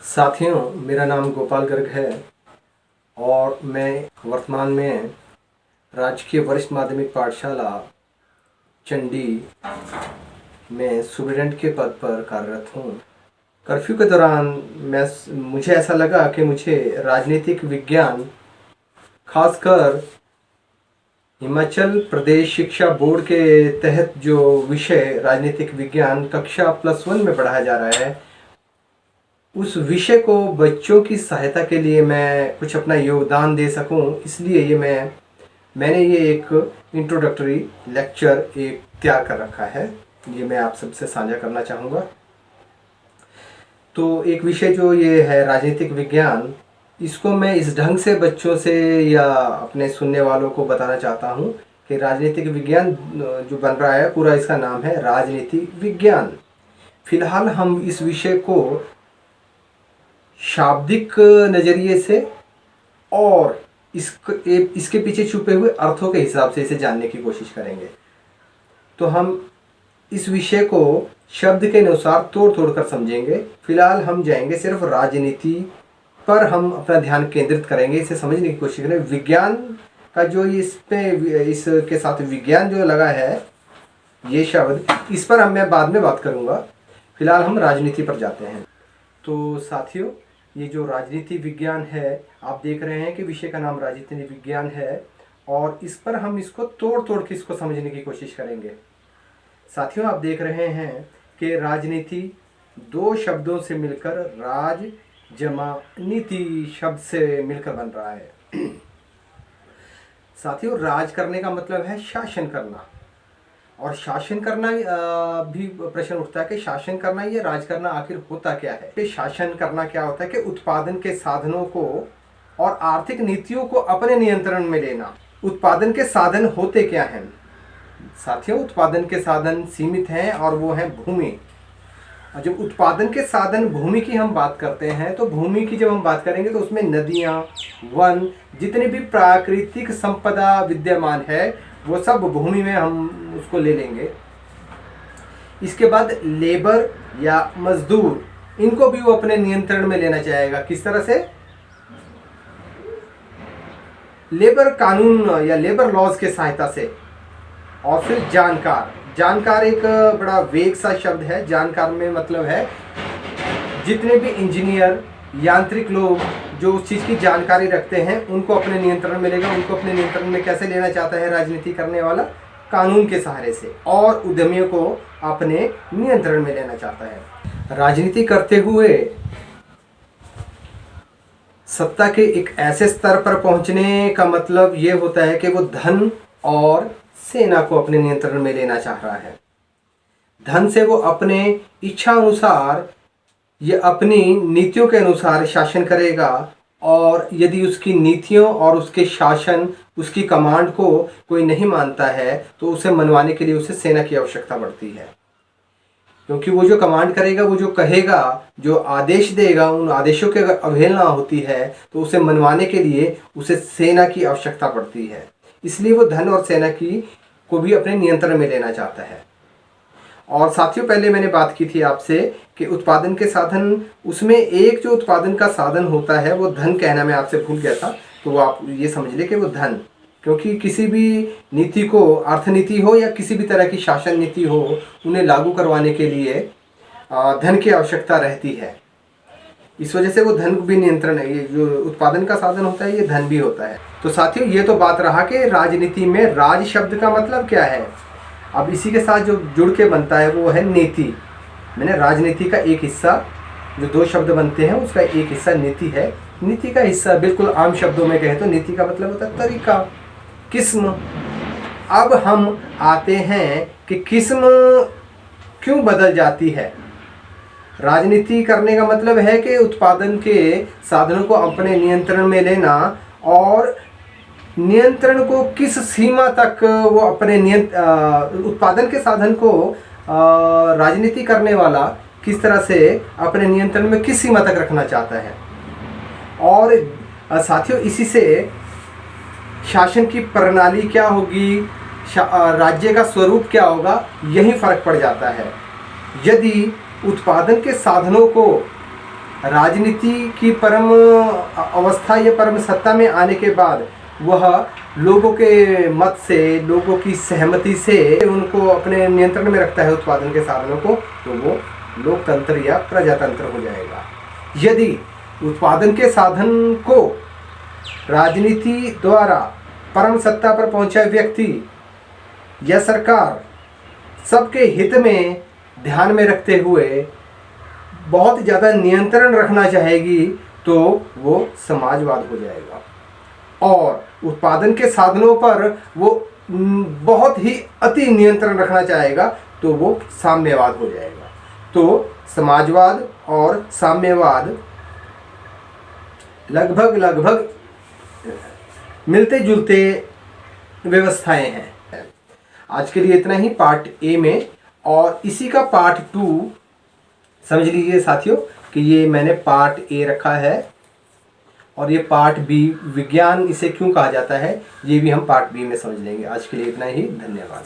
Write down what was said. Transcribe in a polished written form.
साथियों, मेरा नाम गोपाल गर्ग है और मैं वर्तमान में राजकीय वरिष्ठ माध्यमिक पाठशाला चंडी में सुपरिटेंडेंट के पद पर कार्यरत हूँ। कर्फ्यू के दौरान मुझे ऐसा लगा कि मुझे राजनीतिक विज्ञान, खासकर हिमाचल प्रदेश शिक्षा बोर्ड के तहत जो विषय राजनीतिक विज्ञान कक्षा +1 में पढ़ाया जा रहा है, उस विषय को बच्चों की सहायता के लिए मैं कुछ अपना योगदान दे सकूं, इसलिए मैंने ये एक इंट्रोडक्टरी लेक्चर तैयार कर रखा है। ये मैं आप सबसे साझा करना चाहूँगा। तो एक विषय जो ये है राजनीतिक विज्ञान, इसको मैं इस ढंग से बच्चों से या अपने सुनने वालों को बताना चाहता हूँ कि राजनीतिक विज्ञान जो बन रहा है, पूरा इसका नाम है राजनीतिक विज्ञान। फिलहाल हम इस विषय को शाब्दिक नज़रिए से और इसके पीछे छुपे हुए अर्थों के हिसाब से इसे जानने की कोशिश करेंगे। तो हम इस विषय को शब्द के अनुसार तोड़ कर समझेंगे। फिलहाल हम जाएंगे सिर्फ राजनीति पर, हम अपना ध्यान केंद्रित करेंगे, इसे समझने की कोशिश करेंगे। विज्ञान का जो इसके साथ विज्ञान जो लगा है, ये शब्द, इस पर मैं बाद में बात करूँगा। फिलहाल हम राजनीति पर जाते हैं। तो साथियों, ये जो राजनीति विज्ञान है, आप देख रहे हैं कि विषय का नाम राजनीति विज्ञान है और इस पर हम इसको तोड़ के इसको समझने की कोशिश करेंगे। साथियों, आप देख रहे हैं कि राजनीति दो शब्दों से मिलकर राज जमा नीति शब्द से मिलकर बन रहा है। साथियों, राज करने का मतलब है शासन करना, और शासन करना भी प्रश्न उठता है कि शासन करना या राज करना आखिर होता क्या है। कि शासन करना क्या होता है कि उत्पादन के साधनों को और आर्थिक नीतियों को अपने नियंत्रण में लेना। उत्पादन के साधन होते क्या हैं साथियों? उत्पादन के साधन सीमित हैं और वो हैं भूमि। जब उत्पादन के साधन भूमि की हम बात करते हैं, तो भूमि की जब हम बात करेंगे तो उसमें नदियाँ, वन, जितने भी प्राकृतिक संपदा विद्यमान है, वो सब भूमि में हम उसको ले लेंगे। इसके बाद लेबर या मजदूर, इनको भी वो अपने नियंत्रण में लेना चाहेगा। किस तरह से? लेबर कानून या लेबर लॉज के सहायता से। और फिर जानकार एक बड़ा वेग सा शब्द है। जानकार में मतलब है जितने भी इंजीनियर, यांत्रिक लोग जो उस चीज़ की जानकारी रखते हैं, उनको अपने नियंत्रण में लेगा। उनको अपने नियंत्रण में कैसे लेना चाहता है राजनीति करने वाला? कानून के सहारे से। और उद्यमियों को अपने नियंत्रण में लेना चाहता है। राजनीति करते हुए सत्ता के एक ऐसे स्तर पर पहुंचने का मतलब ये होता है कि वो धन और सेना को अपने नियंत्रण में लेना चाह रहा है। धन से वो अपने इच्छा अनुसार ये अपनी नीतियों के अनुसार शासन करेगा, और यदि उसकी नीतियों और उसके शासन, उसकी कमांड को कोई नहीं मानता है, तो उसे मनवाने के लिए उसे सेना की आवश्यकता पड़ती है। क्योंकि वो जो कमांड करेगा, वो जो कहेगा, जो आदेश देगा, उन आदेशों की अगर अवहेलना होती है तो उसे मनवाने के लिए उसे सेना की आवश्यकता पड़ती है। इसलिए वो धन और सेना को भी अपने नियंत्रण में लेना चाहता है। और साथियों, पहले मैंने बात की थी आपसे कि उत्पादन के साधन, उसमें एक जो उत्पादन का साधन होता है वो धन कहना मैं आपसे भूल गया था, तो वो आप ये समझ ले कि वो धन, क्योंकि किसी भी नीति को, अर्थनीति हो या किसी भी तरह की शासन नीति हो, उन्हें लागू करवाने के लिए धन की आवश्यकता रहती है। इस वजह से वो धन भी नियंत्रण है। ये जो उत्पादन का साधन होता है, ये धन भी होता है। तो साथियों, ये तो बात रहा कि राजनीति में राज शब्द का मतलब क्या है। अब इसी के साथ जो जुड़ के बनता है वो है नीति। मैंने राजनीति का एक हिस्सा, जो दो शब्द बनते हैं, उसका एक हिस्सा नीति है। नीति का हिस्सा बिल्कुल आम शब्दों में कहें तो नीति का मतलब होता है तरीका, किस्म। अब हम आते हैं कि किस्म क्यों बदल जाती है। राजनीति करने का मतलब है कि उत्पादन के साधनों को अपने नियंत्रण में लेना, और नियंत्रण को किस सीमा तक वो अपने उत्पादन के साधन को राजनीति करने वाला किस तरह से अपने नियंत्रण में किस सीमा तक रखना चाहता है। और साथियों, इसी से शासन की प्रणाली क्या होगी, राज्य का स्वरूप क्या होगा, यही फर्क पड़ जाता है। यदि उत्पादन के साधनों को राजनीति की परम अवस्था या परम सत्ता में आने के बाद वह लोगों के मत से, लोगों की सहमति से उनको अपने नियंत्रण में रखता है उत्पादन के साधनों को, तो वो लोकतंत्र या प्रजातंत्र हो जाएगा। यदि उत्पादन के साधन को राजनीति द्वारा परम सत्ता पर पहुंचा व्यक्ति या सरकार सबके हित में ध्यान में रखते हुए बहुत ज़्यादा नियंत्रण रखना चाहेगी, तो वो समाजवाद हो जाएगा। और उत्पादन के साधनों पर वो बहुत ही अति नियंत्रण रखना चाहेगा, तो वो साम्यवाद हो जाएगा। तो समाजवाद और साम्यवाद लगभग मिलते जुलते व्यवस्थाएं हैं। आज के लिए इतना ही पार्ट ए में, और इसी का पार्ट 2 समझ लीजिए साथियों कि ये मैंने पार्ट ए रखा है, और ये पार्ट बी, विज्ञान इसे क्यों कहा जाता है, ये भी हम पार्ट बी में समझ लेंगे। आज के लिए इतना ही, धन्यवाद।